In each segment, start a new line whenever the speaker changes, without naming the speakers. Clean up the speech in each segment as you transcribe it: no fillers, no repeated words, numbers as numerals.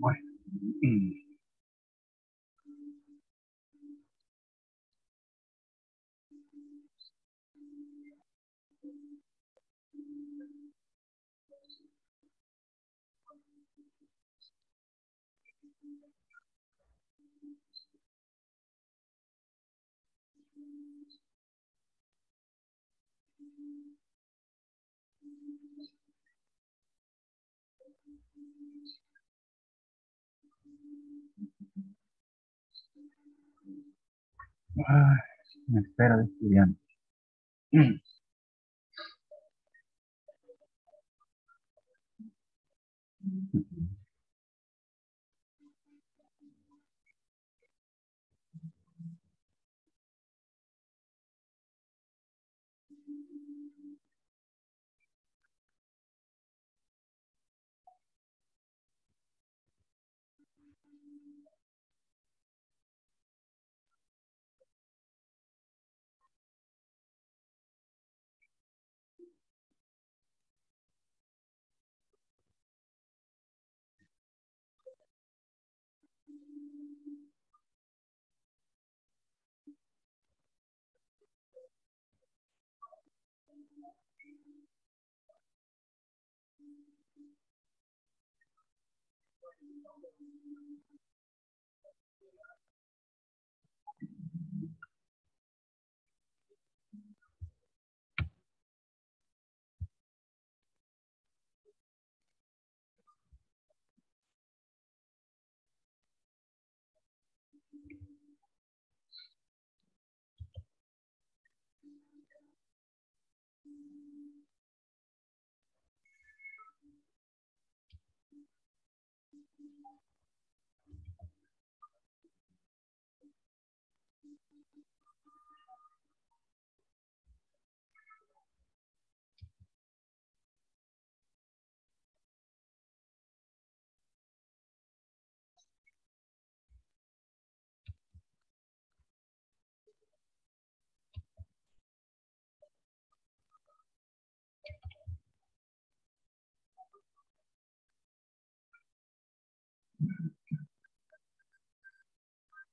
Bueno. Ay, me espera de estudiante.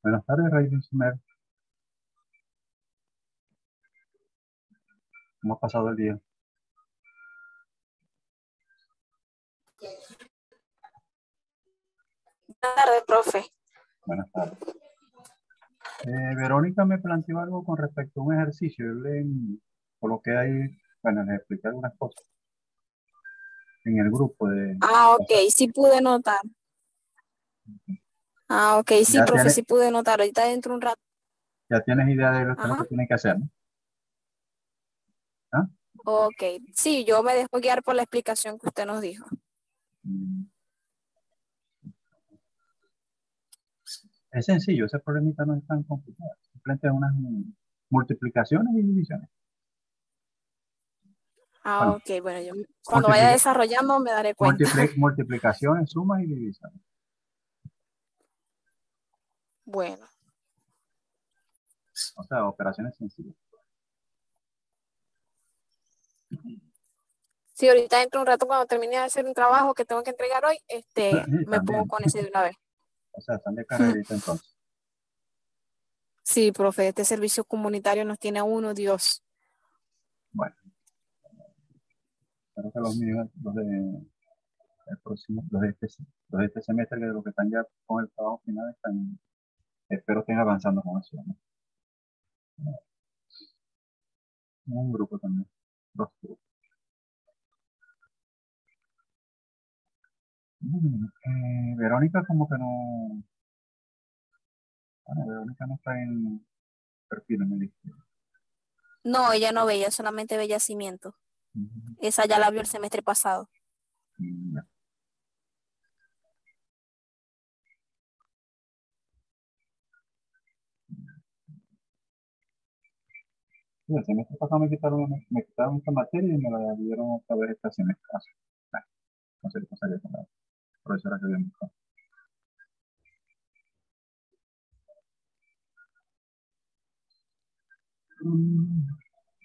Buenas tardes, Raíl Sumer. ¿Cómo ha pasado el día?
Buenas tardes, profe.
Buenas tardes. Verónica me planteó algo con respecto a un ejercicio. Yo le coloqué ahí, bueno, le expliqué algunas cosas en el grupo de...
Ok, sí pude notar. Ok, sí,
Ya
profe,
tienes,
sí pude notar. Ahorita dentro un rato.
ya tienes idea de lo que es lo que
Ajá.
tienen que hacer, ¿no? ¿Ah?
Ok, sí, yo me dejo guiar por la explicación que usted nos dijo.
Mm, Es sencillo, ese problemita no es tan complicado. Simplemente es unas multiplicaciones y divisiones. Bueno,
Ok, bueno, yo cuando vaya
multiplica-
desarrollando me daré cuenta.
multiplicaciones, sumas y divisiones.
Bueno,
O sea, operaciones sencillas.
sí, ahorita dentro un rato cuando termine de hacer un trabajo que tengo que entregar hoy,
Sí,
me pongo
también.
con ese de una vez.
O sea, están de carrerita entonces.
Sí, profe, este servicio comunitario nos tiene a uno, Dios.
Bueno, espero que los míos, el próximo, los de este semestre, que los que están ya con el trabajo final, espero estén avanzando con eso, ¿no? Un grupo también, dos grupos. Verónica como que no, bueno, Verónica no está en perfil, me dice.
No, ella no veía, solamente ve yacimiento.
Ujú.
Esa ya la vio el semestre pasado.
Ya. Sí, el semestre pasado me quitaron esta materia y me la dieron otra vez esta semestre. No sé qué pasaría con la profesora que había buscado.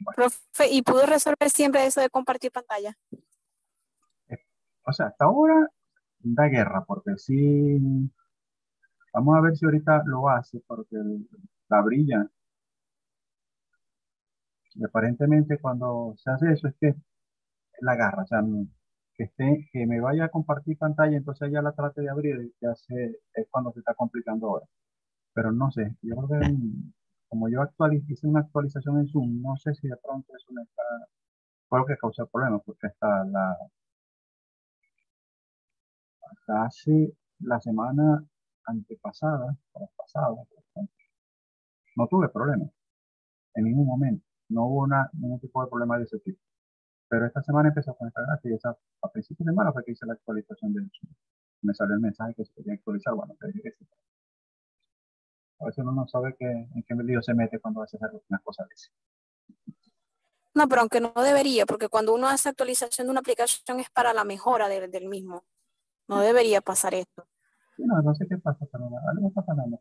Bueno,
Profe, ¿y pudo resolver siempre eso de compartir pantalla?
eh, o sea, hasta ahora da guerra, porque sí, vamos a ver si ahorita lo hace, porque la brilla. Y aparentemente cuando se hace eso es que la agarra, o sea, que me vaya a compartir pantalla, entonces ya la trate de abrir, es cuando se está complicando ahora. Pero no sé, yo creo que como yo hice una actualización en Zoom, no sé si de pronto eso me está, fue lo que causó el problema, porque hasta hace la semana antepasada, o pasada, no tuve problemas en ningún momento, no hubo ningún tipo de problema de ese tipo. Pero esta semana empezó con esta gracia y a principios de semana fue que hice la actualización de Zoom. Me salió el mensaje que se quería actualizar, bueno, te dije que sí. A veces uno no sabe en qué lío se mete cuando hace unas cosas así.
No, pero aunque no debería, porque cuando uno hace actualización de una aplicación es para la mejora del mismo. No debería pasar esto.
Sí, no, no sé qué pasa, pero algo está pasando.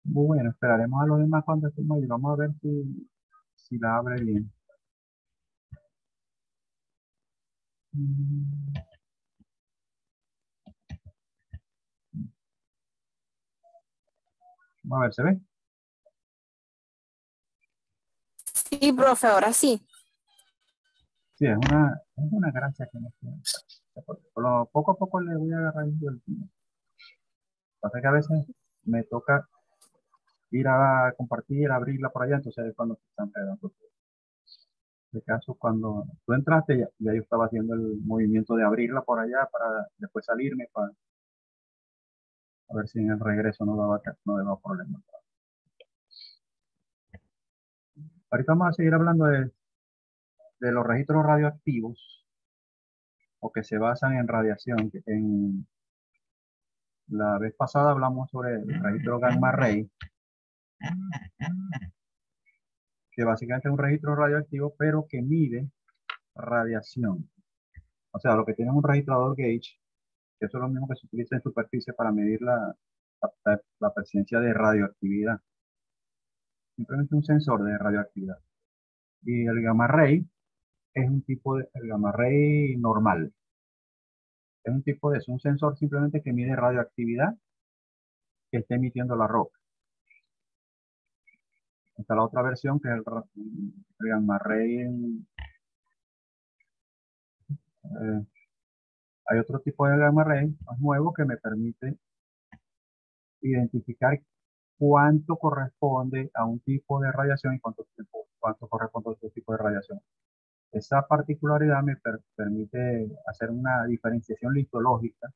Bueno, esperaremos a los demás cuando estemos ahí. Vamos a ver si la abre bien. Mm, Vamos a ver, ¿se ve?
Sí, profe, ahora sí.
Sí, es una gracia que no tiene. Poco a poco le voy agarrando el tino. Pasa que a veces me toca ir a compartir, abrirla por allá, entonces es cuando se están pegando. De caso, cuando tú entraste, ya yo estaba haciendo el movimiento de abrirla por allá para después salirme para a ver si en el regreso no daba problema. Ahorita vamos a seguir hablando de los registros radioactivos o que se basan en radiación. La vez pasada hablamos sobre el registro gamma ray, que básicamente es un registro radioactivo, pero que mide radiación. O sea, lo que tiene es un registrador gauge, que eso es lo mismo que se utiliza en superficie para medir la presencia de radioactividad. Simplemente un sensor de radioactividad. Y el gamma ray es el gamma ray normal. Es es un sensor simplemente que mide radioactividad que esté emitiendo la roca. Está la otra versión que es el gamma ray. Hay otro tipo de gamma ray más nuevo que me permite identificar cuánto corresponde a un tipo de radiación y cuánto corresponde a otro tipo de radiación. Esa particularidad me permite hacer una diferenciación litológica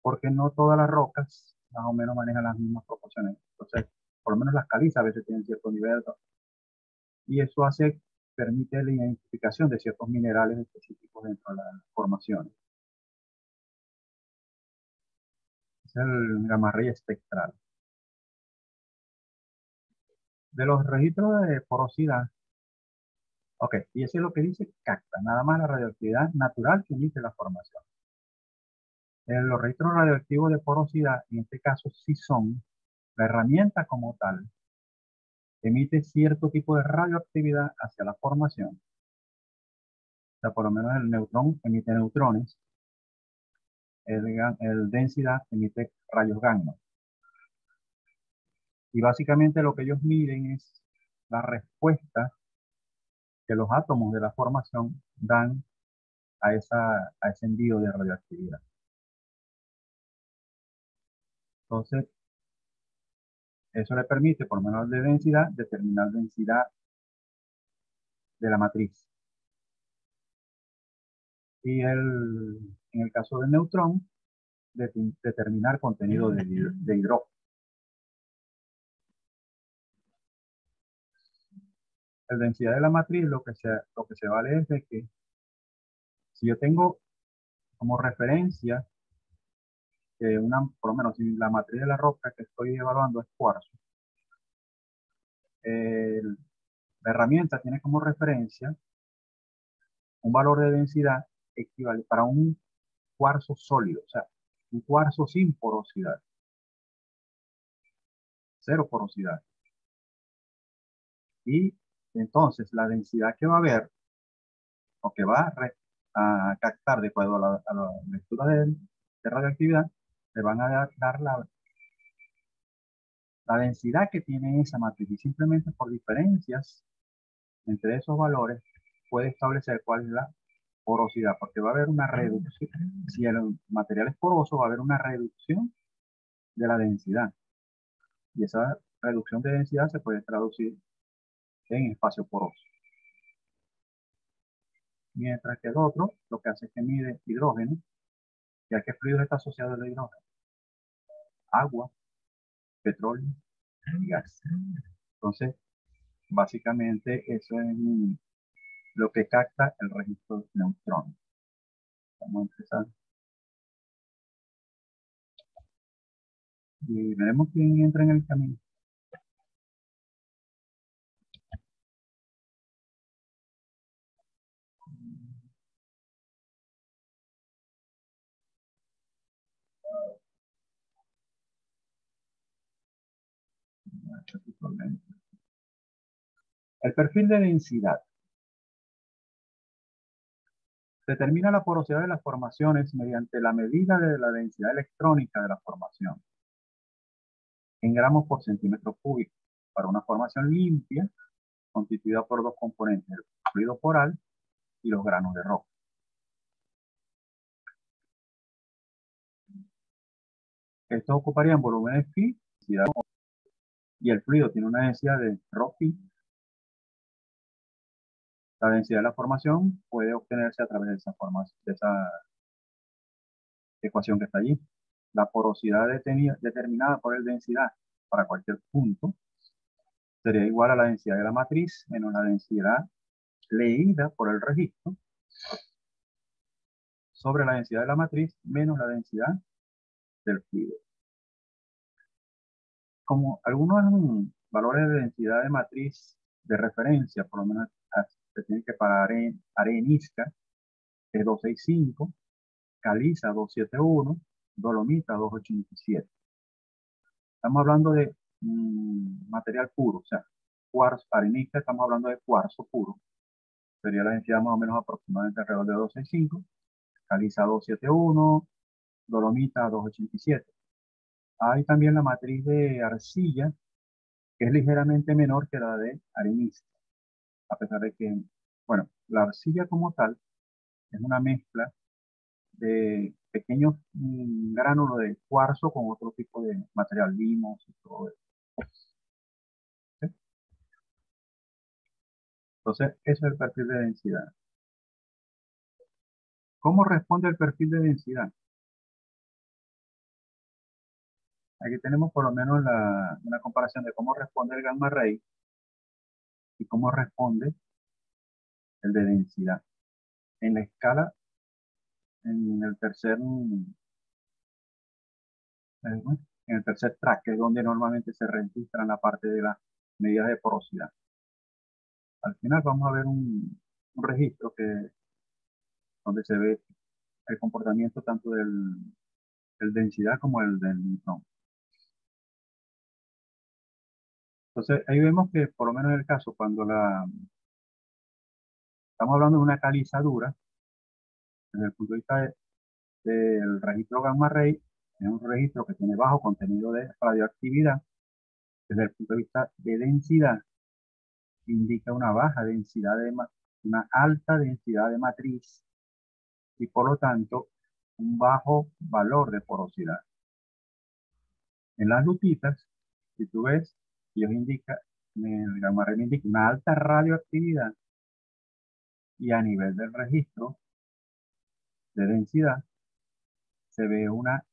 porque no todas las rocas más o menos manejan las mismas proporciones. Entonces, por lo menos las calizas a veces tienen cierto nivel y eso permite la identificación de ciertos minerales específicos dentro de las formaciones. Es el gamma ray espectral. De los registros de porosidad, ok, y eso es lo que dice CACTA, nada más la radioactividad natural que emite la formación. Los registros radioactivos de porosidad, en este caso, sí son la herramienta como tal, emite cierto tipo de radioactividad hacia la formación. O sea, por lo menos el neutrón emite neutrones, el densidad emite rayos gamma. Y básicamente lo que ellos miden es la respuesta que los átomos de la formación dan a ese envío de radioactividad. Entonces, eso le permite, por menos de densidad, determinar densidad de la matriz. En el caso del neutrón, determinar contenido de hidrógeno. La densidad de la matriz lo que se vale es de que si yo tengo como referencia por lo menos si la matriz de la roca que estoy evaluando es cuarzo, la herramienta tiene como referencia un valor de densidad equivalente para un cuarzo sólido, o sea, un cuarzo sin porosidad, cero porosidad. Y entonces la densidad que va a haber, o que va a captar de acuerdo a la lectura de radioactividad, le van a dar la densidad que tiene esa matriz. Y simplemente por diferencias entre esos valores puede establecer cuál es la porosidad, porque va a haber una reducción. Si el material es poroso, va a haber una reducción de la densidad. Y esa reducción de densidad se puede traducir en espacio poroso. Mientras que el otro lo que hace es que mide hidrógeno, ya que fluido está asociado al hidrógeno, agua, petróleo y gas. Entonces, básicamente eso es lo que capta el registro de neutrones. Vamos a empezar. Y veremos quién entra en el camino. El perfil de densidad. Determina la porosidad de las formaciones mediante la medida de la densidad electrónica de la formación en gramos por centímetro cúbico para una formación limpia constituida por dos componentes, el fluido poral y los granos de roca. Estos ocuparían volúmenes phi y el fluido tiene una densidad de rho phi. La densidad de la formación puede obtenerse a través de de esa ecuación que está allí. La porosidad determinada por el densidad para cualquier punto sería igual a la densidad de la matriz menos la densidad leída por el registro sobre la densidad de la matriz menos la densidad del fluido. Como algunos valores de densidad de matriz de referencia, por lo menos se tiene que para arenisca, es 265, caliza 271, dolomita 287. Estamos hablando de material puro, o sea, cuarzo, arenisca, estamos hablando de cuarzo puro. Sería la densidad más o menos aproximadamente alrededor de 265, caliza 271, dolomita 287. Hay también la matriz de arcilla, que es ligeramente menor que la de arenisca, a pesar de que, bueno, la arcilla como tal es una mezcla de pequeños gránulos de cuarzo con otro tipo de material, limos y todo eso. ¿Sí? Entonces, eso es el perfil de densidad. ¿Cómo responde el perfil de densidad? Aquí tenemos por lo menos una comparación de cómo responde el gamma ray y cómo responde el de densidad. En la escala, en el tercer, en el tercer track, que es donde normalmente se registran la parte de las medidas de porosidad. Al final vamos a ver un registro donde se ve el comportamiento tanto del densidad como el del neutrón. Entonces ahí vemos que por lo menos en el caso cuando estamos hablando de una calizadura, desde el punto de vista del registro gamma ray, es un registro que tiene bajo contenido de radioactividad. Desde el punto de vista de densidad, indica una baja densidad una alta densidad de matriz y por lo tanto un bajo valor de porosidad. En las lutitas, si tú ves, el gamma ray indica una alta radioactividad y a nivel del registro de densidad se ve una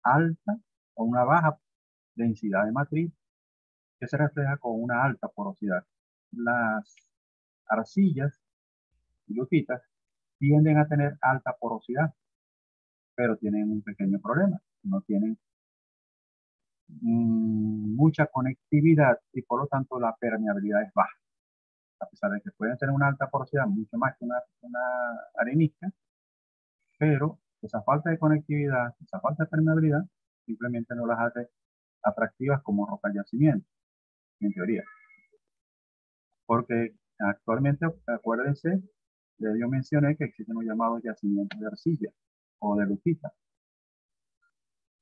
alta o una baja densidad de matriz que se refleja con una alta porosidad. Las arcillas y lutitas tienden a tener alta porosidad, pero tienen un pequeño problema. No tienen mucha conectividad y por lo tanto la permeabilidad es baja. a pesar de que pueden tener una alta porosidad, mucho más que una arenisca, pero esa falta de conectividad, esa falta de permeabilidad, simplemente no las hace atractivas como rocas yacimiento, en teoría. Porque actualmente, acuérdense, yo mencioné que existen los llamados yacimientos de arcilla o de lutita,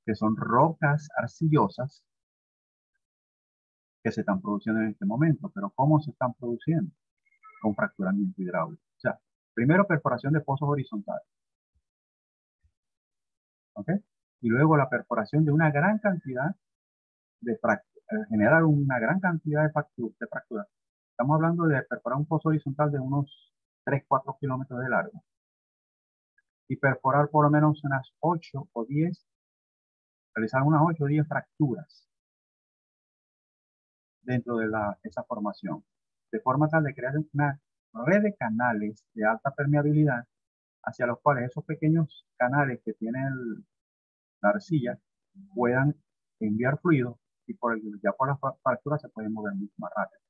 que son rocas arcillosas que se están produciendo en este momento. Pero ¿cómo se están produciendo? Con fracturamiento hidráulico. O sea, primero perforación de pozos horizontales, ¿ok? Y luego la perforación de una gran cantidad de fracturas, generar una gran cantidad de fracturas. Estamos hablando de perforar un pozo horizontal de unos 3-4 kilómetros de largo y perforar por lo menos unas 8 o 10, realizar unas 8 o 10 fracturas dentro de esa formación, de forma tal de crear una red de canales de alta permeabilidad hacia los cuales esos pequeños canales que tiene la arcilla puedan enviar fluido y ya por las fracturas se pueden mover mucho más rápido.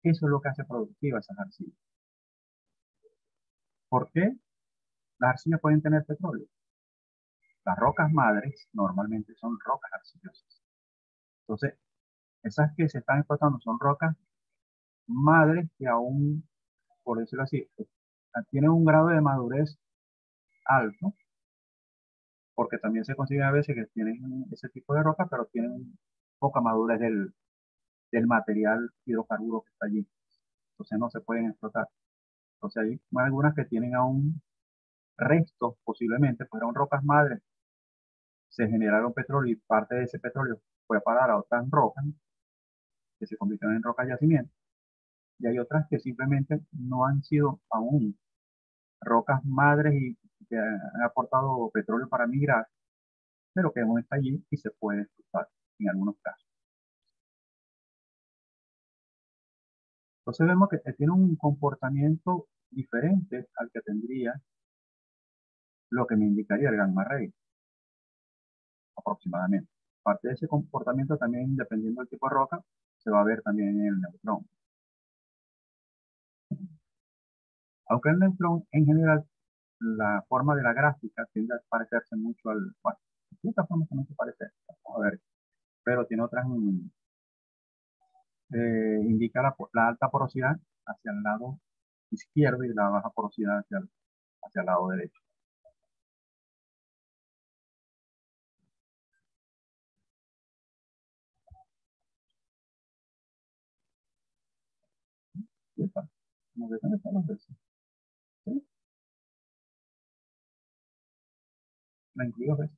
Eso es lo que hace productiva esas arcillas. ¿Por qué las arcillas pueden tener petróleo? Las rocas madres normalmente son rocas arcillosas. Entonces, esas que se están explotando son rocas madres que aún, por decirlo así, tienen un grado de madurez alto, porque también se consigue a veces que tienen ese tipo de rocas, pero tienen poca madurez del material hidrocarburo que está allí. Entonces no se pueden explotar. Entonces hay algunas que tienen aún restos, posiblemente fueron rocas madres, se generaron petróleo y parte de ese petróleo fue a parar a otras rocas que se convirtieron en rocas yacimiento. Y hay otras que simplemente no han sido aún rocas madres y que han aportado petróleo para migrar, pero que aún está allí y se puede explotar en algunos casos. Entonces vemos que tiene un comportamiento diferente al que tendría lo que me indicaría el gamma ray, aproximadamente. Parte de ese comportamiento también, dependiendo del tipo de roca, se va a ver también en el neutrón. Aunque el neutrón, en general, la forma de la gráfica tiende a parecerse mucho al, bueno, de cierta forma también se parece, vamos a ver, pero tiene otras, indica la alta porosidad hacia el lado izquierdo y la baja porosidad hacia el lado derecho. ¿Sí está? Como que están los versos. ¿Sí? La incluyo veces.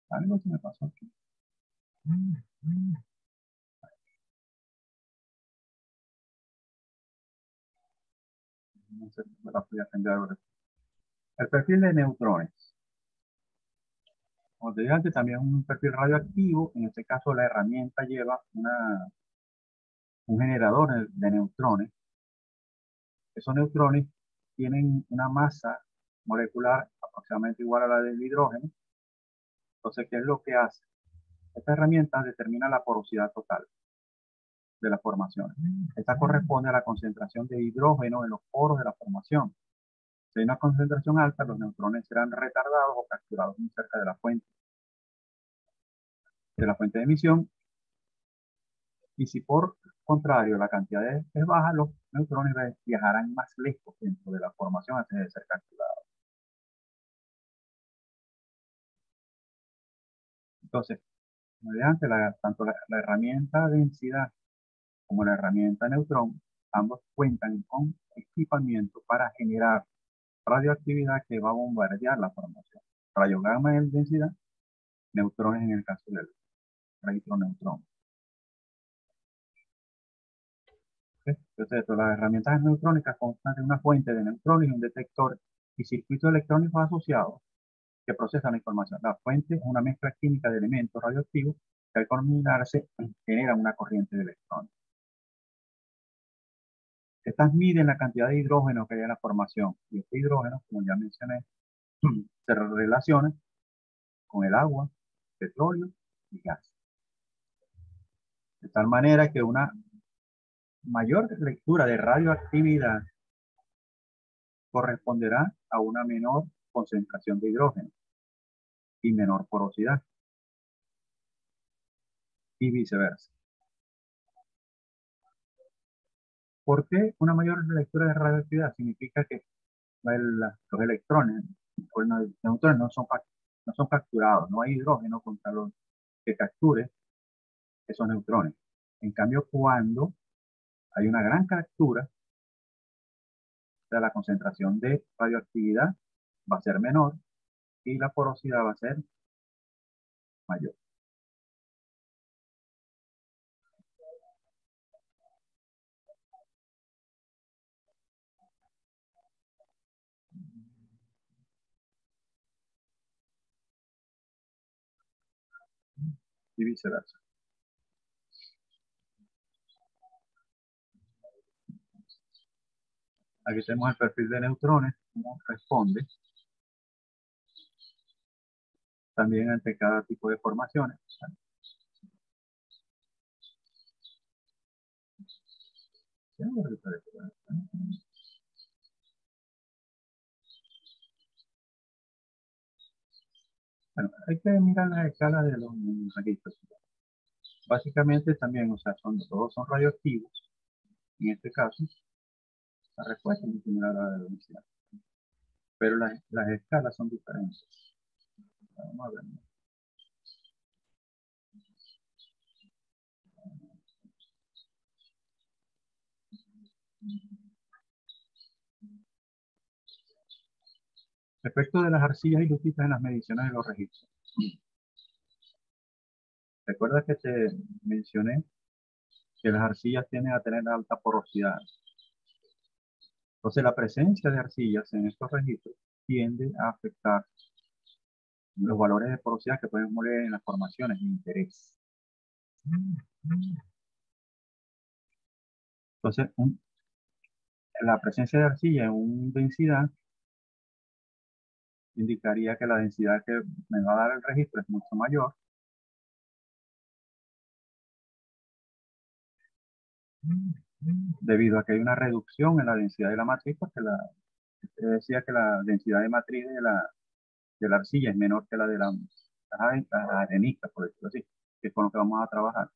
Algo se me pasó aquí. No sé, me la voy a cambiar ahora. El perfil de neutrones. Como te dije antes, también es un perfil radioactivo. En este caso, la herramienta lleva un generador de neutrones. Esos neutrones tienen una masa molecular aproximadamente igual a la del hidrógeno. Entonces, ¿qué es lo que hace? Esta herramienta determina la porosidad total de la formación. Esta corresponde a la concentración de hidrógeno en los poros de la formación. Si hay una concentración alta, los neutrones serán retardados o capturados muy cerca de la fuente de emisión. Y si por contrario la cantidad es baja, los neutrones viajarán más lejos dentro de la formación antes de ser capturados. Entonces, mediante tanto la herramienta densidad como la herramienta neutrón, ambos cuentan con equipamiento para generar radioactividad que va a bombardear la formación. Rayo gamma en densidad, neutrones en el caso del registro neutrón. ¿Okay? Entonces, las herramientas neutrónicas constan de una fuente de neutrones y un detector y circuitos electrónicos asociados que procesan la información. La fuente es una mezcla química de elementos radioactivos que al combinarse generan una corriente de electrones. Estas miden la cantidad de hidrógeno que hay en la formación y este hidrógeno, como ya mencioné, se relaciona con el agua, petróleo y gas. De tal manera que una mayor lectura de radioactividad corresponderá a una menor concentración de hidrógeno y menor porosidad, y viceversa. ¿Por qué una mayor lectura de radioactividad? Significa que los electrones o los neutrones no son capturados, no hay hidrógeno contra los que capture esos neutrones. En cambio, cuando hay una gran captura, la concentración de radioactividad va a ser menor y la porosidad va a ser mayor. Y viceversa. Aquí tenemos el perfil de neutrones, cómo responde también ante cada tipo de formaciones. Bueno, hay que mirar la escala de los registros. Básicamente también, o sea, todos son radioactivos. En este caso, la respuesta es muy similar a la de la densidad. Pero las escalas son diferentes. Vamos a ver. Respecto de las arcillas y lutitas en las mediciones de los registros. Recuerda que te mencioné que las arcillas tienden a tener alta porosidad. Entonces, la presencia de arcillas en estos registros tiende a afectar los valores de porosidad que pueden moler en las formaciones de interés. Entonces, la presencia de arcilla en una densidad indicaría que la densidad que me va a dar el registro es mucho mayor. Debido a que hay una reducción en la densidad de la matriz, porque decía que la densidad de matriz de la arcilla es menor que la de las areniscas, por decirlo así, que es con lo que vamos a trabajar.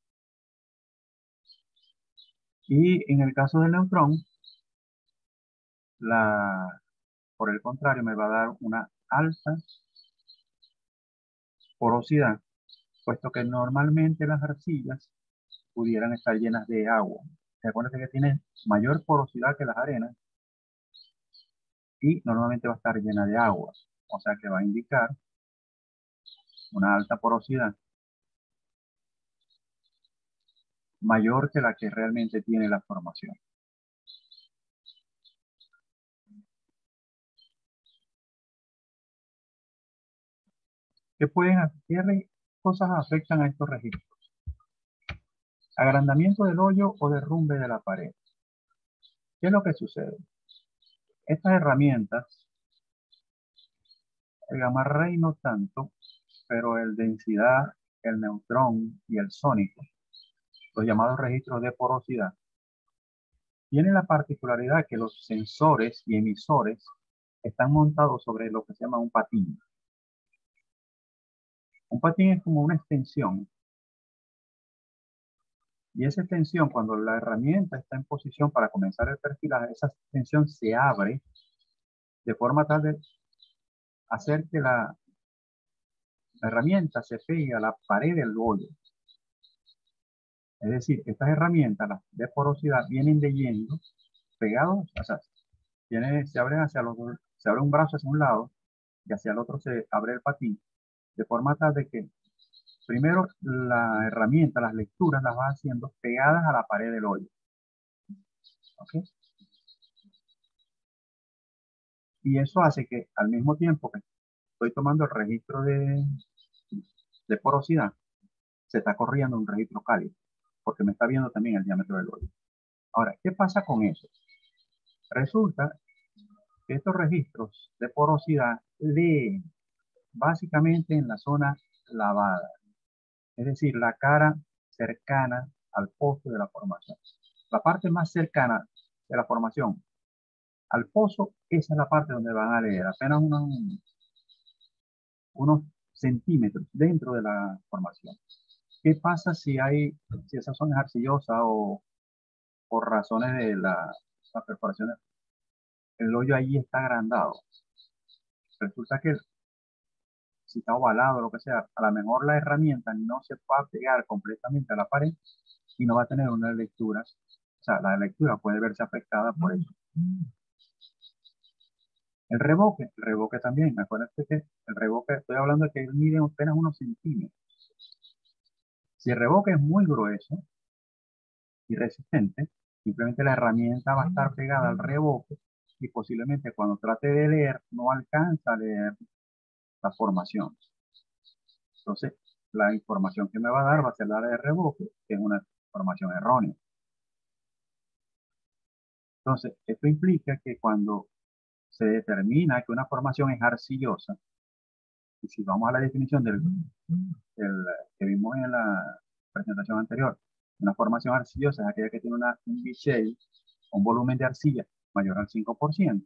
Y en el caso del neutrón, por el contrario, me va a dar una alta porosidad, puesto que normalmente las arcillas pudieran estar llenas de agua. Recuerden que tienen mayor porosidad que las arenas y normalmente va a estar llena de agua, o sea que va a indicar una alta porosidad mayor que la que realmente tiene la formación. ¿Qué cosas afectan a estos registros? Agrandamiento del hoyo o derrumbe de la pared. ¿Qué es lo que sucede? Estas herramientas, el gamma ray no tanto, pero el densidad, el neutrón y el sónico, los llamados registros de porosidad, tienen la particularidad que los sensores y emisores están montados sobre lo que se llama un patín. Un patín es como una extensión. Y esa extensión, cuando la herramienta está en posición para comenzar el perfilaje, esa extensión se abre de forma tal de hacer que la herramienta se pegue a la pared del hoyo. Es decir, estas herramientas, las de porosidad, vienen leyendo pegados, o sea, se abren hacia los dos, se abre un brazo hacia un lado y hacia el otro se abre el patín, de forma tal de que primero la herramienta, las lecturas las va haciendo pegadas a la pared del hoyo. ¿Okay? Y eso hace que al mismo tiempo que estoy tomando el registro de porosidad, se está corriendo un registro cálido, porque me está viendo también el diámetro del hoyo. Ahora, ¿qué pasa con eso? Resulta que estos registros de porosidad leen básicamente en la zona lavada, es decir, la cara cercana al pozo de la formación. La parte más cercana de la formación al pozo, esa es la parte donde van a leer, apenas unos centímetros dentro de la formación. ¿Qué pasa si esa zona es arcillosa o por razones de la perforación? El hoyo allí está agrandado. Resulta que si está ovalado o lo que sea, a lo mejor la herramienta no se va a pegar completamente a la pared y no va a tener una lectura. O sea, la lectura puede verse afectada por eso. El revoque también. Acuérdate que el revoque, estoy hablando de que mide apenas unos centímetros. Si el revoque es muy grueso y resistente, simplemente la herramienta va a estar pegada al revoque y posiblemente cuando trate de leer no alcanza a leer la formación. Entonces, la información que me va a dar va a ser la de revoque, que es una información errónea. Entonces, esto implica que cuando se determina que una formación es arcillosa, y si vamos a la definición que vimos en la presentación anterior, una formación arcillosa es aquella que tiene un bichel, un volumen de arcilla mayor al 5%.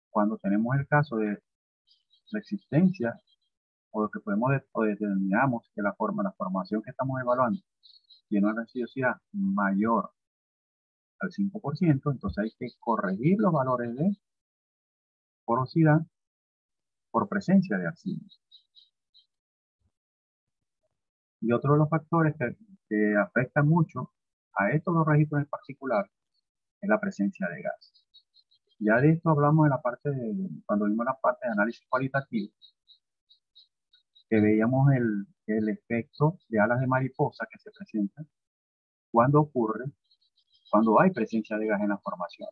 Cuando tenemos el caso de la existencia o que o determinamos que la formación que estamos evaluando tiene una arcillosidad mayor al 5%, entonces hay que corregir los valores de porosidad por presencia de arcilla. Y otro de los factores que afectan mucho a estos dos registros en particular es la presencia de gas. Ya de esto hablamos en la parte cuando vimos la parte de análisis cualitativo, que veíamos el efecto de alas de mariposa que se presenta cuando hay presencia de gas en la formación.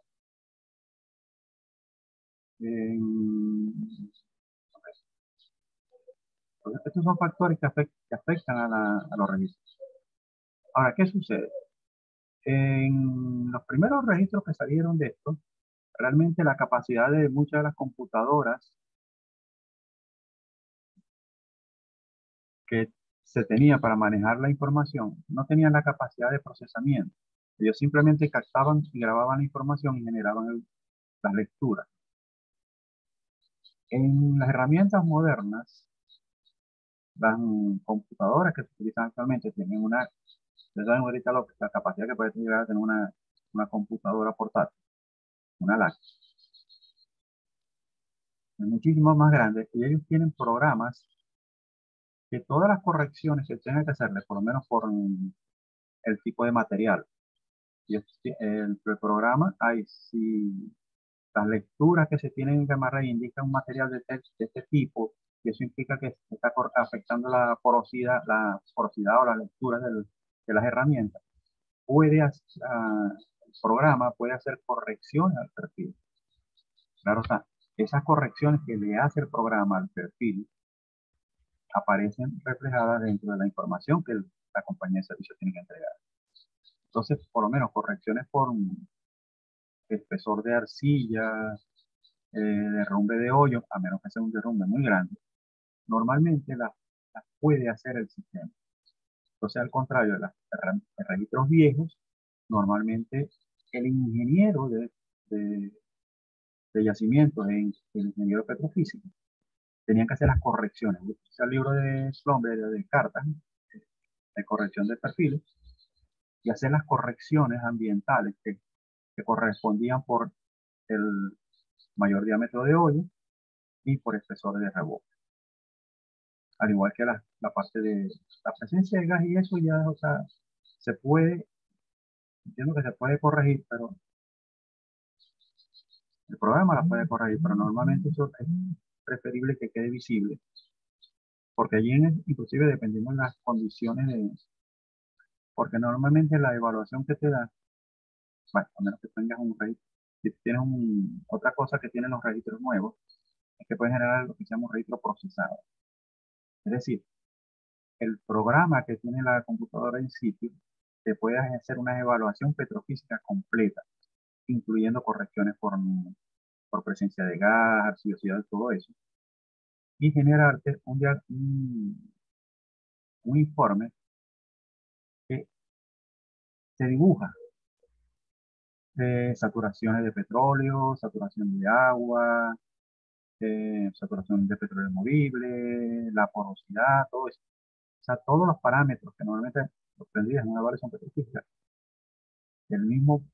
Entonces, estos son factores que afectan a los registros. Ahora, ¿qué sucede? En los primeros registros que salieron de esto, realmente la capacidad de muchas de las computadoras que se tenía para manejar la información no tenían la capacidad de procesamiento. Ellos simplemente captaban y grababan la información y generaban las lecturas. En las herramientas modernas, las computadoras que se utilizan actualmente tienen ustedes saben ahorita la capacidad que puede llegar a tener una computadora portátil, una LAC. Es muchísimo más grande y ellos tienen programas que todas las correcciones que tengan que hacerle, por lo menos por el tipo de material. Y el programa, si las lecturas que se tienen que amarrar indican un material de este tipo, y eso implica que se está afectando la porosidad o la lectura de las herramientas, el programa puede hacer correcciones al perfil. Claro está, esas correcciones que le hace el programa al perfil aparecen reflejadas dentro de la información que la compañía de servicio tiene que entregar. Entonces, por lo menos correcciones por espesor de arcilla, derrumbe de hoyo, a menos que sea un derrumbe muy grande, normalmente las puede hacer el sistema. Entonces, al contrario de de registros viejos, normalmente el ingeniero de, de yacimientos, el ingeniero petrofísico, tenía que hacer las correcciones. Es el libro de Schlumberger de cartas de corrección de perfiles y hacer las correcciones ambientales que correspondían por el mayor diámetro de hoyo y por espesor de revoque. Al igual que la parte de la presencia de gas y eso ya, o sea, entiendo que se puede corregir, pero el programa la puede corregir, pero normalmente eso es preferible que quede visible, porque allí inclusive dependiendo de las condiciones porque normalmente la evaluación que te da, bueno, a menos que tengas un registro, si tienes otra cosa que tienen los registros nuevos, es que pueden generar lo que se llama un registro procesado. Es decir, el programa que tiene la computadora en sitio te puede hacer una evaluación petrofísica completa, incluyendo correcciones por presencia de gas, arcillosidad, todo eso, y generarte un informe que se dibuja saturaciones de petróleo, saturación de agua, saturación de petróleo movible, la porosidad, todo eso. O sea, todos los parámetros que normalmente los prendidos en una evaluación petrofísica, el mismo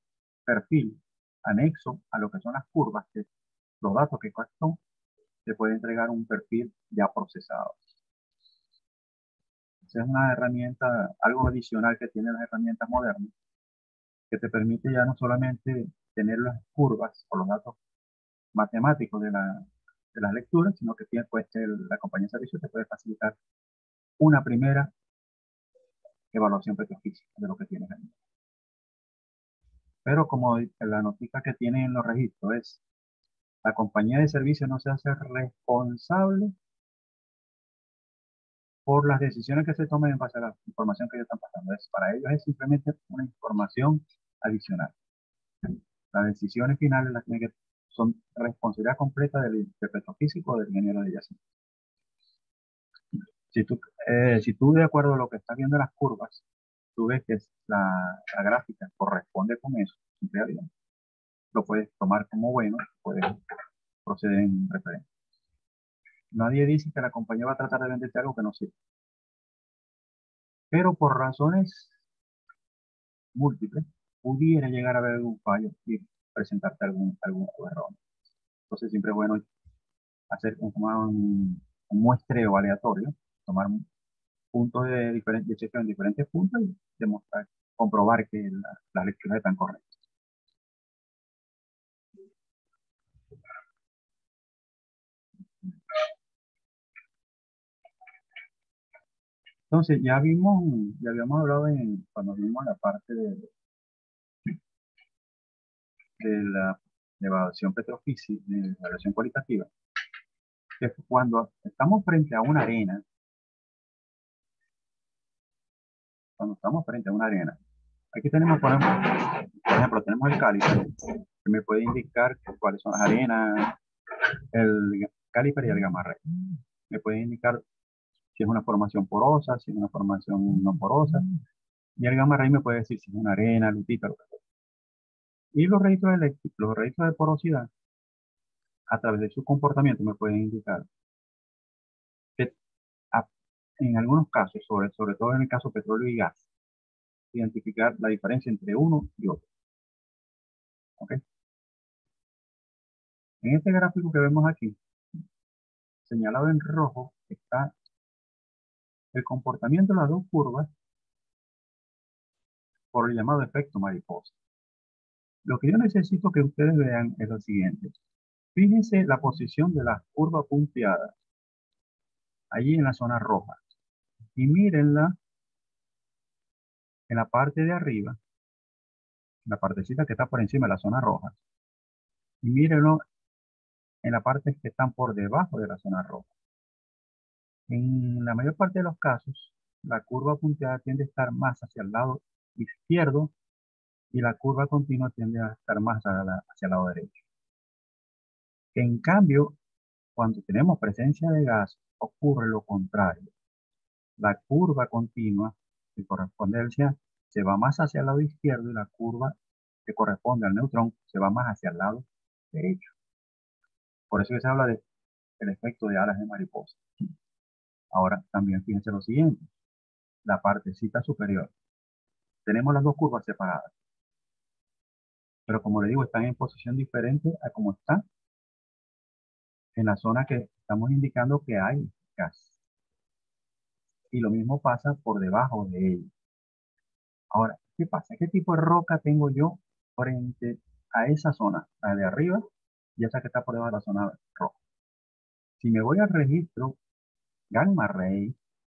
perfil anexo a lo que son las curvas, que los datos que son, te puede entregar un perfil ya procesado. Esa es una herramienta, algo adicional que tienen las herramientas modernas, que te permite ya no solamente tener las curvas o los datos matemáticos de las lecturas, sino que tiene, pues, la compañía de servicios te puede facilitar una primera evaluación petrofísica de lo que tienes ahí. Pero como la noticia que tienen en los registros es, la compañía de servicios no se hace responsable por las decisiones que se tomen en base a la información que ellos están pasando. Para ellos es simplemente una información adicional. Las decisiones finales las tiene que, son responsabilidad completa del petrofísico o del ingeniero de yacimiento. Si tú de acuerdo a lo que estás viendo en las curvas, tú ves que la gráfica corresponde con eso, en realidad, lo puedes tomar como bueno, puedes proceder en referencia. Nadie dice que la compañía va a tratar de venderte algo que no sirve. Pero por razones múltiples, pudiera llegar a haber algún fallo y presentarte algún error. Entonces siempre es bueno hacer un muestreo aleatorio, tomar puntos de chequeo en diferentes puntos y demostrar, comprobar que las lecturas están correctas. Entonces, ya habíamos hablado cuando vimos la parte de la evaluación petrofísica, de la evaluación cualitativa, que cuando estamos frente a una arena, aquí tenemos, por ejemplo, tenemos el caliper, que me puede indicar cuáles son las arenas, el caliper y el gamma ray. Me puede indicar si es una formación porosa, si es una formación no porosa, y el gamma ray me puede decir si es una arena, lutita, lo que sea. Y los registros eléctricos, los registros de porosidad, a través de su comportamiento, me pueden indicar que a- en algunos casos, sobre todo en el caso petróleo y gas, identificar la diferencia entre uno y otro. ¿Ok? En este gráfico que vemos aquí, señalado en rojo, está el comportamiento de las dos curvas por el llamado efecto mariposa. Lo que yo necesito que ustedes vean es lo siguiente. Fíjense la posición de la curva punteada allí en la zona roja y mírenla en la parte de arriba, la partecita que está por encima de la zona roja, y mírenlo en la parte que están por debajo de la zona roja. En la mayor parte de los casos, la curva punteada tiende a estar más hacia el lado izquierdo y la curva continua tiende a estar más hacia el lado derecho. En cambio, cuando tenemos presencia de gas, ocurre lo contrario. La curva continua de correspondencia se va más hacia el lado izquierdo y la curva que corresponde al neutrón se va más hacia el lado derecho. Por eso que se habla del efecto de alas de mariposa. Ahora, también fíjense lo siguiente. La partecita superior. Tenemos las dos curvas separadas. Pero como le digo, están en posición diferente a como están en la zona que estamos indicando que hay gas. Y lo mismo pasa por debajo de ella. Ahora, ¿qué pasa? ¿Qué tipo de roca tengo yo frente a esa zona? La de arriba y esa que está por debajo de la zona roja. Si me voy al registro Gamma Ray,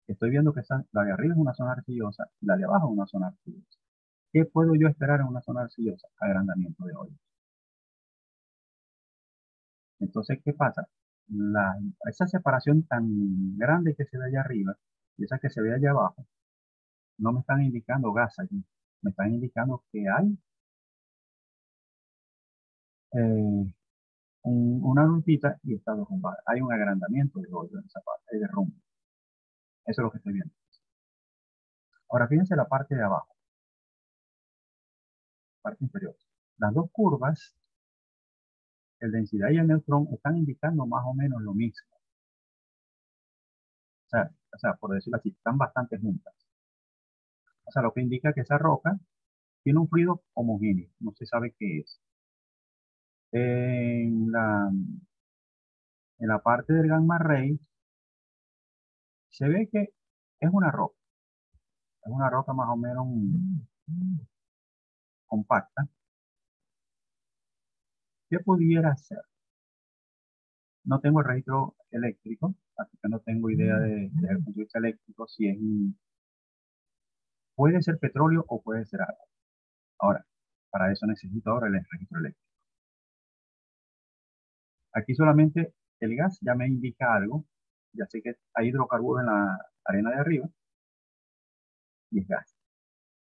estoy viendo que la de arriba es una zona arcillosa y la de abajo es una zona arcillosa. ¿Qué puedo yo esperar en una zona arcillosa? Agrandamiento de hoyos. Entonces, ¿qué pasa? Esa separación tan grande que se ve allá arriba y esa que se ve allá abajo, no me están indicando gas allí. Me están indicando que hay eh, una lutita y está derrumbada. Hay un agrandamiento de hoyo en esa parte, hay derrumbe. Eso es lo que estoy viendo. Ahora fíjense la parte de abajo. parte inferior. Las dos curvas, el densidad y el neutrón, están indicando más o menos lo mismo. O sea, por decirlo así, están bastante juntas. O sea, lo que indica que esa roca tiene un fluido homogéneo, no se sabe qué es. En la parte del gamma ray se ve que es una roca más o menos compacta. ¿Qué pudiera ser? No tengo el registro eléctrico, así que no tengo idea desde el punto de vista eléctrico si puede ser petróleo o puede ser agua. Ahora, para eso necesito ahora el registro eléctrico. Aquí solamente el gas ya me indica algo, ya sé que hay hidrocarburos en la arena de arriba y es gas.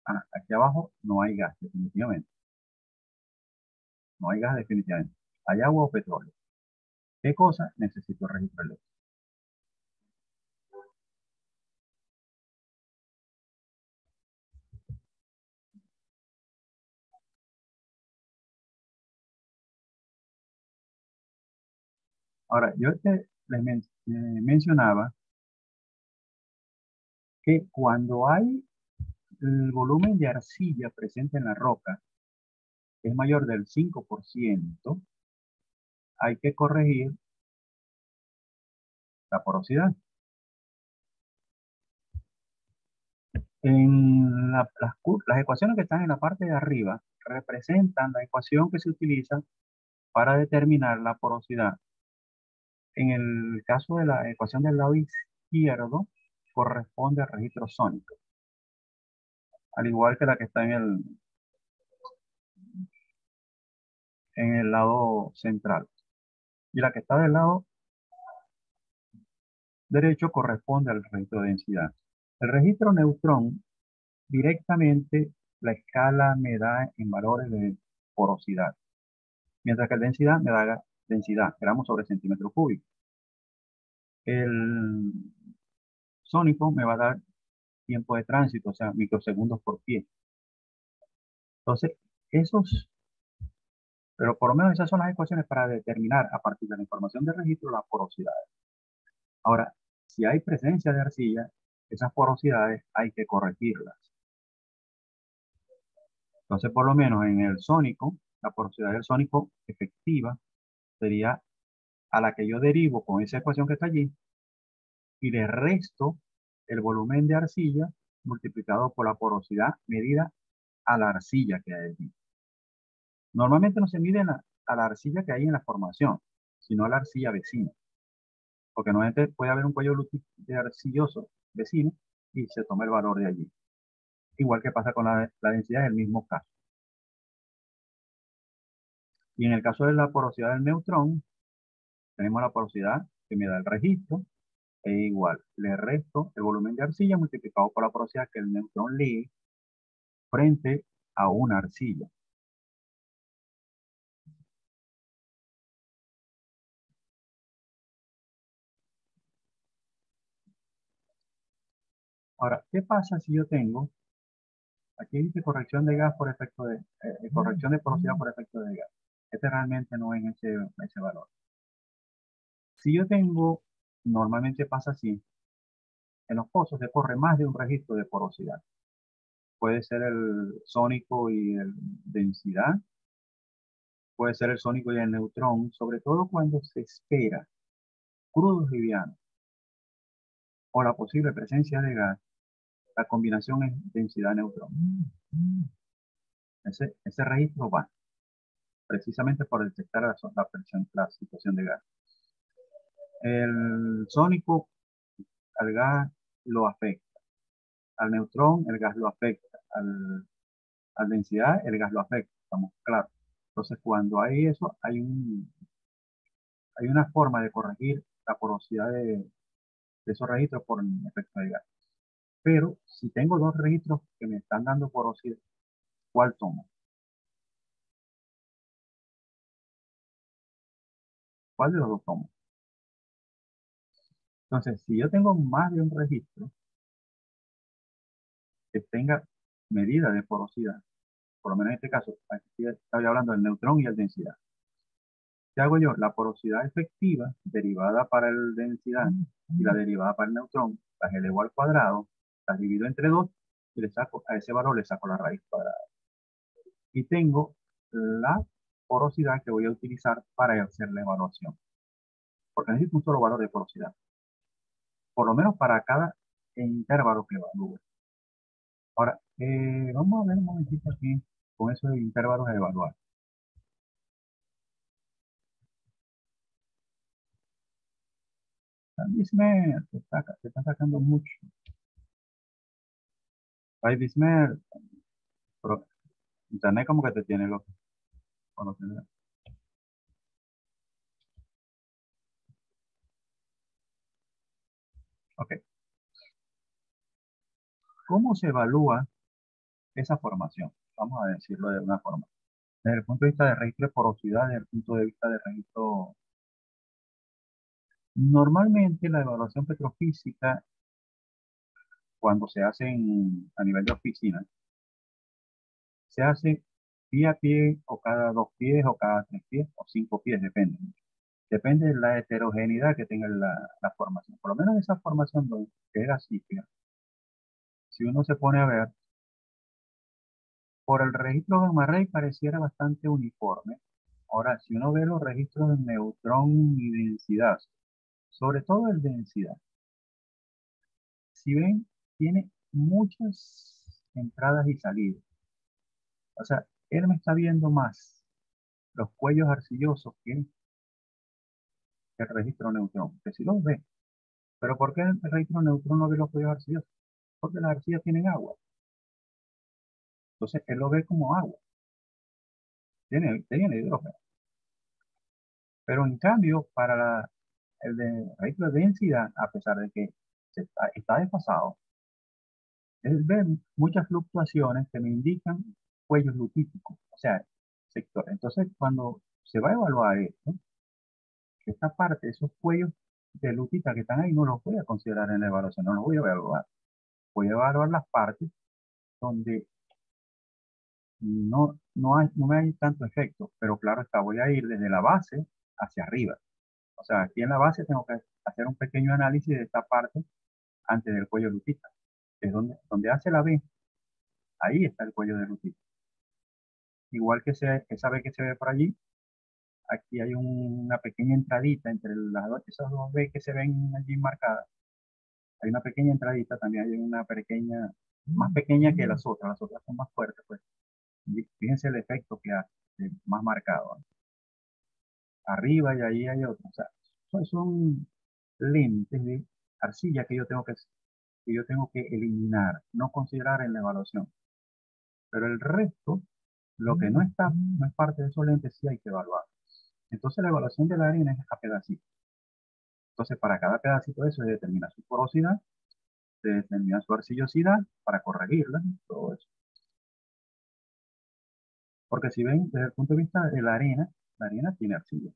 Aquí abajo no hay gas, definitivamente. No hay gas, definitivamente. Hay agua o petróleo. ¿Qué cosa? Necesito el registro eléctrico. Ahora, les mencionaba que cuando hay el volumen de arcilla presente en la roca es mayor del 5%, hay que corregir la porosidad. Las ecuaciones que están en la parte de arriba representan la ecuación que se utiliza para determinar la porosidad. En el caso de la ecuación del lado izquierdo, corresponde al registro sónico, al igual que la que está en el lado central. Y la que está del lado derecho corresponde al registro de densidad. El registro neutrón, directamente la escala me da en valores de porosidad, mientras que la densidad me da densidad, gramos sobre centímetro cúbico. El sónico me va a dar tiempo de tránsito, o sea, microsegundos por pie. Entonces, pero por lo menos esas son las ecuaciones para determinar a partir de la información de registro las porosidades. Ahora, si hay presencia de arcilla, esas porosidades hay que corregirlas. Entonces, por lo menos en el sónico, la porosidad del sónico efectiva sería a la que yo derivo con esa ecuación que está allí y le resto el volumen de arcilla multiplicado por la porosidad medida a la arcilla que hay allí. Normalmente no se mide a la arcilla que hay en la formación, sino a la arcilla vecina, porque normalmente puede haber un cuello de arcilloso vecino y se toma el valor de allí. Igual que pasa con la densidad, es el mismo caso. Y en el caso de la porosidad del neutrón, tenemos la porosidad que me da el registro, e igual, le resto el volumen de arcilla multiplicado por la porosidad que el neutrón lee frente a una arcilla. Ahora, ¿qué pasa si yo tengo, aquí dice corrección de gas por efecto corrección de porosidad por efecto de gas? Este realmente no es ese valor. Si yo tengo, normalmente pasa así, en los pozos se corre más de un registro de porosidad. Puede ser el sónico y el densidad, puede ser el sónico y el neutrón, sobre todo cuando se espera crudos livianos o la posible presencia de gas, la combinación es densidad-neutrón. Ese registro va precisamente por detectar la situación de gas. El sónico al gas lo afecta, al neutrón el gas lo afecta, al densidad el gas lo afecta, estamos claros. Entonces, cuando hay eso, hay una forma de corregir la porosidad de esos registros por el efecto de gas. Pero si tengo dos registros que me están dando porosidad, ¿cuál tomo? ¿Cuál de los dos tomo? Entonces, si yo tengo más de un registro que tenga medida de porosidad, por lo menos en este caso, aquí estoy hablando del neutrón y el densidad. ¿Qué hago yo? La porosidad efectiva, derivada para el densidad y la derivada para el neutrón, las elevo al cuadrado, las divido entre 2 y le saco, a ese valor le saco la raíz cuadrada. Y tengo la porosidad que voy a utilizar para hacer la evaluación. Porque necesito un solo valor de porosidad. Por lo menos para cada intervalo que evalúe. Ahora, vamos a ver un momentito aquí con esos intervalos a evaluar. Bismer, te está sacando mucho. Ay, Bismer, pero internet como que te tiene loco. Por lo que veo. Ok. ¿Cómo se evalúa esa formación? Vamos a decirlo de una forma. Desde el punto de vista de registro de porosidad, desde el punto de vista de registro. Normalmente la evaluación petrofísica, cuando se hace a nivel de oficina, se hace pie a pie o cada 2 pies o cada 3 pies o 5 pies, depende. Depende de la heterogeneidad que tenga la formación. Por lo menos esa formación que era así, fíjate. Si uno se pone a ver, por el registro gamma ray pareciera bastante uniforme. Ahora, si uno ve los registros de neutrón y densidad, sobre todo el densidad, si ven, tiene muchas entradas y salidas. O sea, él me está viendo más los cuellos arcillosos que el registro neutrón, que si los ve. Pero ¿por qué el registro neutrón no ve los cuellos arcillosos? Porque las arcillas tienen agua. Entonces él lo ve como agua. Tiene hidrógeno. Pero en cambio, para el de registro de densidad, a pesar de que está desfasado, él ve muchas fluctuaciones que me indican cuellos lutíficos, o sea, sector. Entonces, cuando se va a evaluar esto, esta parte, esos cuellos de lutita que están ahí, no los voy a considerar en la evaluación, no los voy a evaluar. Voy a evaluar las partes donde no me hay tanto efecto, pero claro está, voy a ir desde la base hacia arriba. O sea, aquí en la base tengo que hacer un pequeño análisis de esta parte antes del cuello lutita, que es donde hace la V, ahí está el cuello de lutita. Igual que esa V que se ve por allí, aquí hay una pequeña entradita entre esas dos V que se ven allí marcadas. Hay una pequeña entradita, también hay una pequeña, más pequeña que las otras son más fuertes, pues. Y fíjense el efecto que hace, más marcado, ¿no? Arriba y ahí hay otro. O sea, son lentes de arcilla que yo tengo que eliminar, no considerar en la evaluación. Pero el resto, lo que no es parte de esos lentes, sí hay que evaluar. Entonces la evaluación de la arena es a pedacitos. Entonces para cada pedacito de eso se determina su porosidad, se determina su arcillosidad para corregirla, todo eso. Porque si ven desde el punto de vista de la arena tiene arcilla.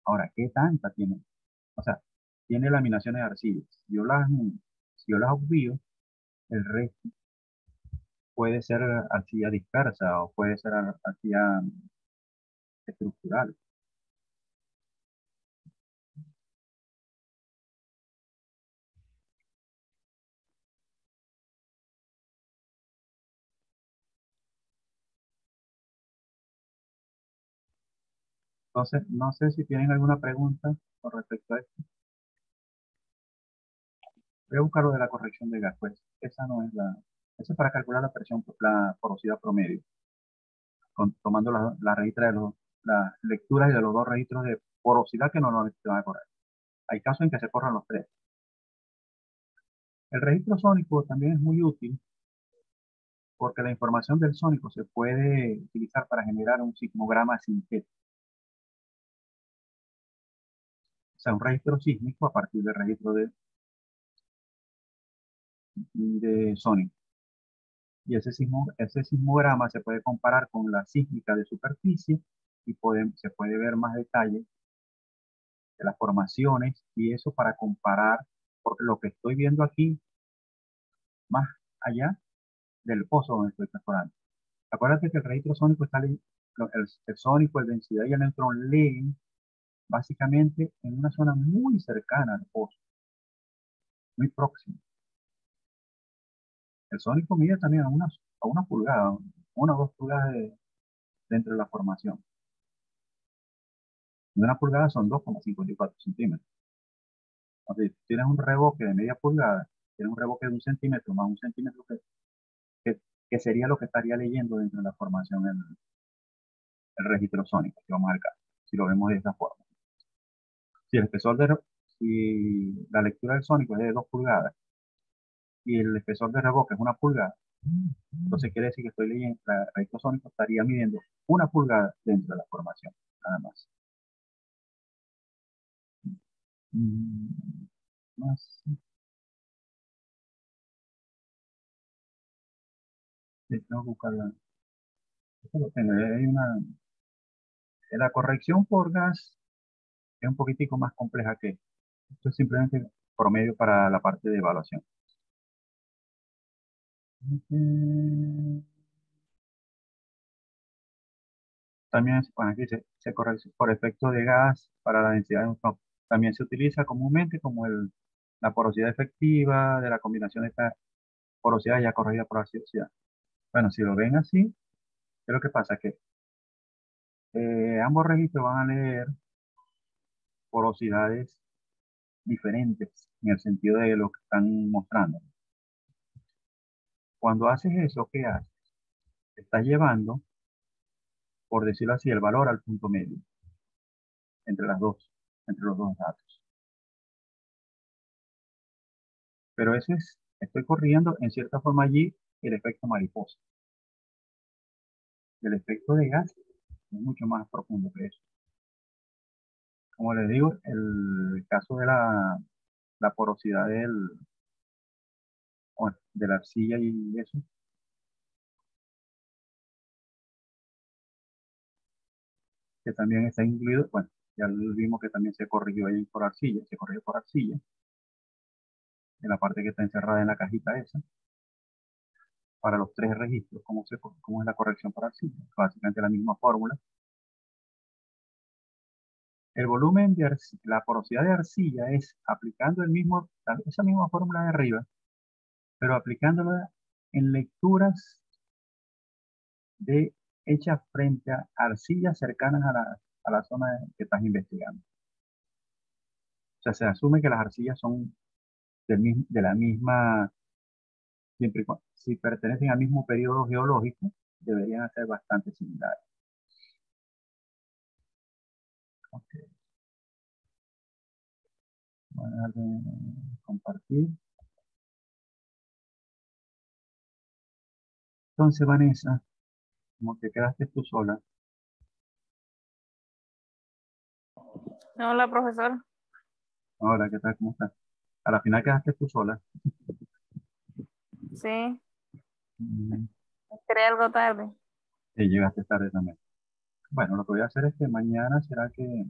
Ahora, ¿qué tanta tiene? O sea, tiene laminaciones de arcilla. Si yo las obvio, el resto puede ser arcilla dispersa o puede ser arcilla estructural. Entonces, no sé si tienen alguna pregunta con respecto a esto. Voy a buscar lo de la corrección de gas, pues esa no es esa es para calcular la presión, la porosidad promedio, tomando la registra las lecturas de los dos registros de porosidad que normalmente se van a correr. Hay casos en que se corran los tres. El registro sónico también es muy útil porque la información del sónico se puede utilizar para generar un sismograma sintético, o sea, un registro sísmico a partir del registro de sónico. Y ese sismograma se puede comparar con la sísmica de superficie y se puede ver más detalle de las formaciones y eso para comparar, porque lo que estoy viendo aquí, más allá del pozo donde estoy perforando. Acuérdate que el registro sónico está el sónico, el densidad y el neutrón leen básicamente en una zona muy cercana al pozo, muy próxima. El sónico mide también a una pulgada, 1 o 2 pulgadas dentro de la formación. Y una pulgada son 2,54 centímetros. Entonces, si tienes un reboque de media pulgada, tienes un reboque de 1 centímetro más 1 centímetro que, que sería lo que estaría leyendo dentro de la formación el registro sónico, que vamos al caso, si lo vemos de esta forma. Si el espesor si la lectura del sónico es de 2 pulgadas y el espesor de reboque es 1 pulgada, entonces quiere decir que estoy leyendo, el registro sónico estaría midiendo 1 pulgada dentro de la formación, nada más. Más. Sí, tengo que buscarla. Esto lo tengo, la corrección por gas es un poquitico más compleja que esto. Esto es simplemente promedio para la parte de evaluación. También, bueno, aquí se corrige por efecto de gas para la densidad de neutrón. También se utiliza comúnmente como la porosidad efectiva de la combinación de esta porosidad ya corregida por acidosidad. Bueno, si lo ven así, ¿qué es lo que pasa? Que ambos registros van a leer porosidades diferentes en el sentido de lo que están mostrando. Cuando haces eso, ¿qué haces? Estás llevando, por decirlo así, el valor al punto medio entre entre los dos datos. Pero estoy corriendo en cierta forma allí el efecto mariposa. El efecto de gas es mucho más profundo que eso. Como les digo, el caso de la porosidad bueno, de la arcilla y eso, que también está incluido, bueno, ya vimos que también se corrigió ahí por arcilla, se corrigió por arcilla, en la parte que está encerrada en la cajita esa, para los 3 registros, cómo es la corrección por arcilla. Básicamente la misma fórmula. El volumen de arcilla, la porosidad de arcilla es aplicando esa misma fórmula de arriba, pero aplicándola en lecturas hechas frente a arcillas cercanas a la zona que estás investigando. O sea, se asume que las arcillas son de la misma, si pertenecen al mismo periodo geológico, deberían ser bastante similares. Okay. Voy a darle compartir. Entonces, Vanessa, como que quedaste tú sola.
Hola, profesor.
Hola, ¿qué tal? ¿Cómo estás? A la final quedaste tú sola.
Sí,
Mm,
entré algo tarde.
Y llegaste tarde también. Bueno, lo que voy a hacer es que mañana será que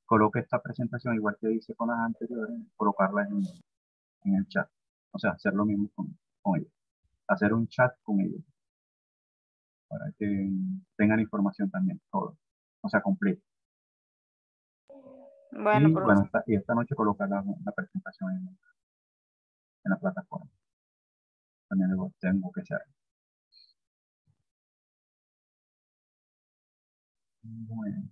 coloque esta presentación, igual que hice con las anteriores, colocarla en el chat. O sea, hacer lo mismo con ellos. Hacer un chat con ellos para que tengan información también, todo. O sea, completo.
Bueno,
Y bueno,
profesor.
esta noche colocar la presentación en la plataforma. También tengo que hacer. Bueno,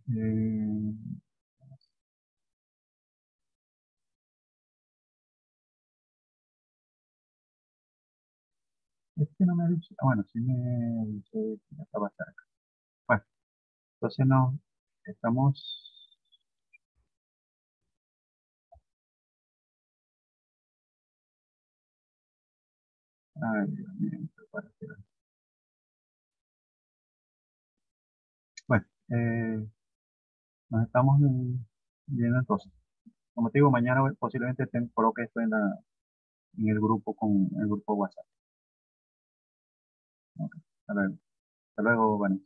es que no me ha dicho. Bueno, sí me dice que ya estaba cerca. Bueno, entonces no, estamos. Ay, Dios mío, bueno, nos estamos viendo entonces. Como te digo, mañana posiblemente coloque esto en el grupo con el grupo WhatsApp. Ok, hasta luego. Hasta luego, Vanessa.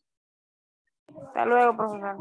Hasta luego, profesor.